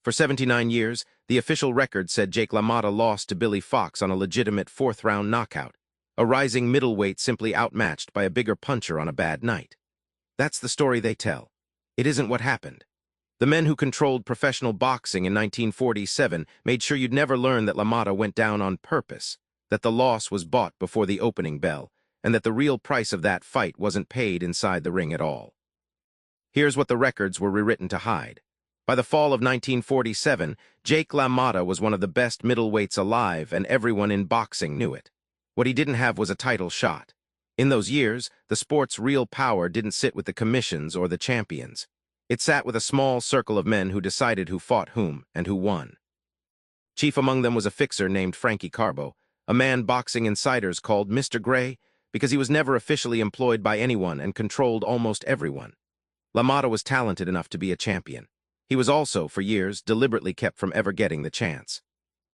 For 79 years, the official record said Jake LaMotta lost to Billy Fox on a legitimate fourth-round knockout, a rising middleweight simply outmatched by a bigger puncher on a bad night. That's the story they tell. It isn't what happened. The men who controlled professional boxing in 1947 made sure you'd never learn that LaMotta went down on purpose, that the loss was bought before the opening bell, and that the real price of that fight wasn't paid inside the ring at all. Here's what the records were rewritten to hide. By the fall of 1947, Jake LaMotta was one of the best middleweights alive, and everyone in boxing knew it. What he didn't have was a title shot. In those years, the sport's real power didn't sit with the commissions or the champions. It sat with a small circle of men who decided who fought whom and who won. Chief among them was a fixer named Frankie Carbo, a man boxing insiders called Mr. Gray because he was never officially employed by anyone and controlled almost everyone. LaMotta was talented enough to be a champion. He was also, for years, deliberately kept from ever getting the chance.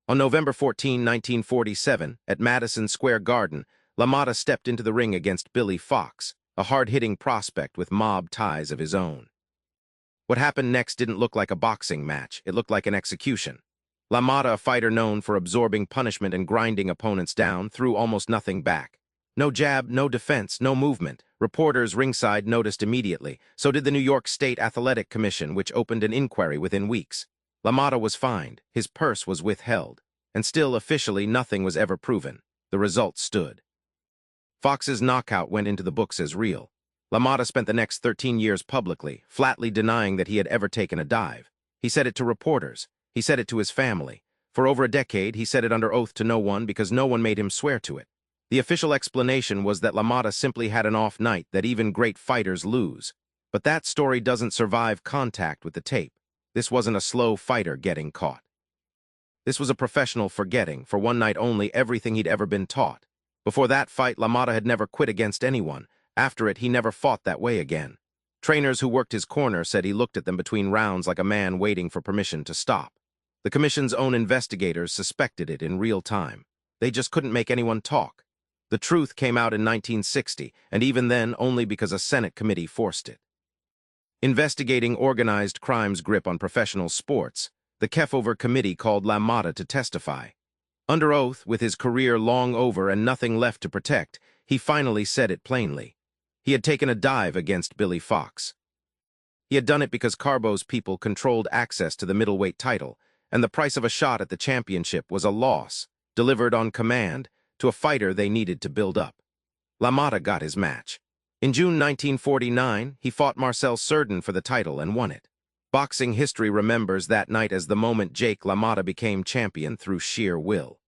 On November 14, 1947, at Madison Square Garden, LaMotta stepped into the ring against Billy Fox, a hard-hitting prospect with mob ties of his own. What happened next didn't look like a boxing match, it looked like an execution. LaMotta, a fighter known for absorbing punishment and grinding opponents down, threw almost nothing back. No jab, no defense, no movement. Reporters ringside noticed immediately. So did the New York State Athletic Commission, which opened an inquiry within weeks. LaMotta was fined, his purse was withheld, and still officially nothing was ever proven. The result stood. Fox's knockout went into the books as real. LaMotta spent the next 13 years publicly, flatly denying that he had ever taken a dive. He said it to reporters. He said it to his family. For over a decade, he said it under oath to no one because no one made him swear to it. The official explanation was that LaMotta simply had an off night, that even great fighters lose. But that story doesn't survive contact with the tape. This wasn't a slow fighter getting caught. This was a professional forgetting, for one night only, everything he'd ever been taught. Before that fight, LaMotta had never quit against anyone. After it, he never fought that way again. Trainers who worked his corner said he looked at them between rounds like a man waiting for permission to stop. The commission's own investigators suspected it in real time. They just couldn't make anyone talk. The truth came out in 1960, and even then only because a Senate committee forced it. Investigating organized crime's grip on professional sports, the Kefauver Committee called LaMotta to testify. Under oath, with his career long over and nothing left to protect, he finally said it plainly. He had taken a dive against Billy Fox. He had done it because Carbo's people controlled access to the middleweight title, and the price of a shot at the championship was a loss, delivered on command, to a fighter they needed to build up. LaMotta got his match. In June 1949, he fought Marcel Cerdan for the title and won it. Boxing history remembers that night as the moment Jake LaMotta became champion through sheer will.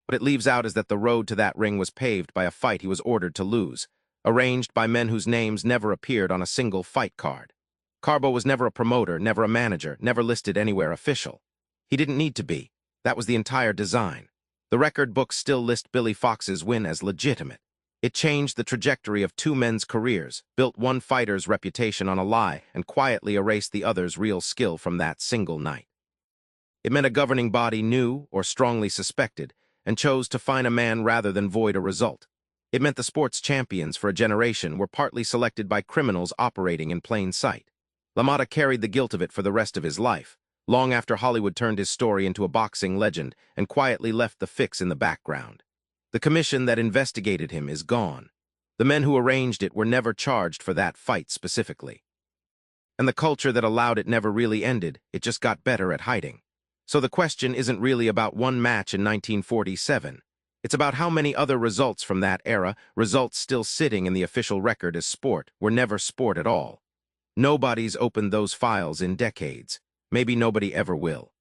What it leaves out is that the road to that ring was paved by a fight he was ordered to lose, arranged by men whose names never appeared on a single fight card. Carbo was never a promoter, never a manager, never listed anywhere official. He didn't need to be. That was the entire design. The record books still list Billy Fox's win as legitimate. It changed the trajectory of two men's careers, built one fighter's reputation on a lie, and quietly erased the other's real skill from that single night. It meant a governing body knew, or strongly suspected, and chose to fine a man rather than void a result. It meant the sport's champions for a generation were partly selected by criminals operating in plain sight. LaMotta carried the guilt of it for the rest of his life, long after Hollywood turned his story into a boxing legend and quietly left the fix in the background. The commission that investigated him is gone. The men who arranged it were never charged for that fight specifically. And the culture that allowed it never really ended, it just got better at hiding. So the question isn't really about one match in 1947. It's about how many other results from that era, results still sitting in the official record as sport, were never sport at all. Nobody's opened those files in decades. Maybe nobody ever will.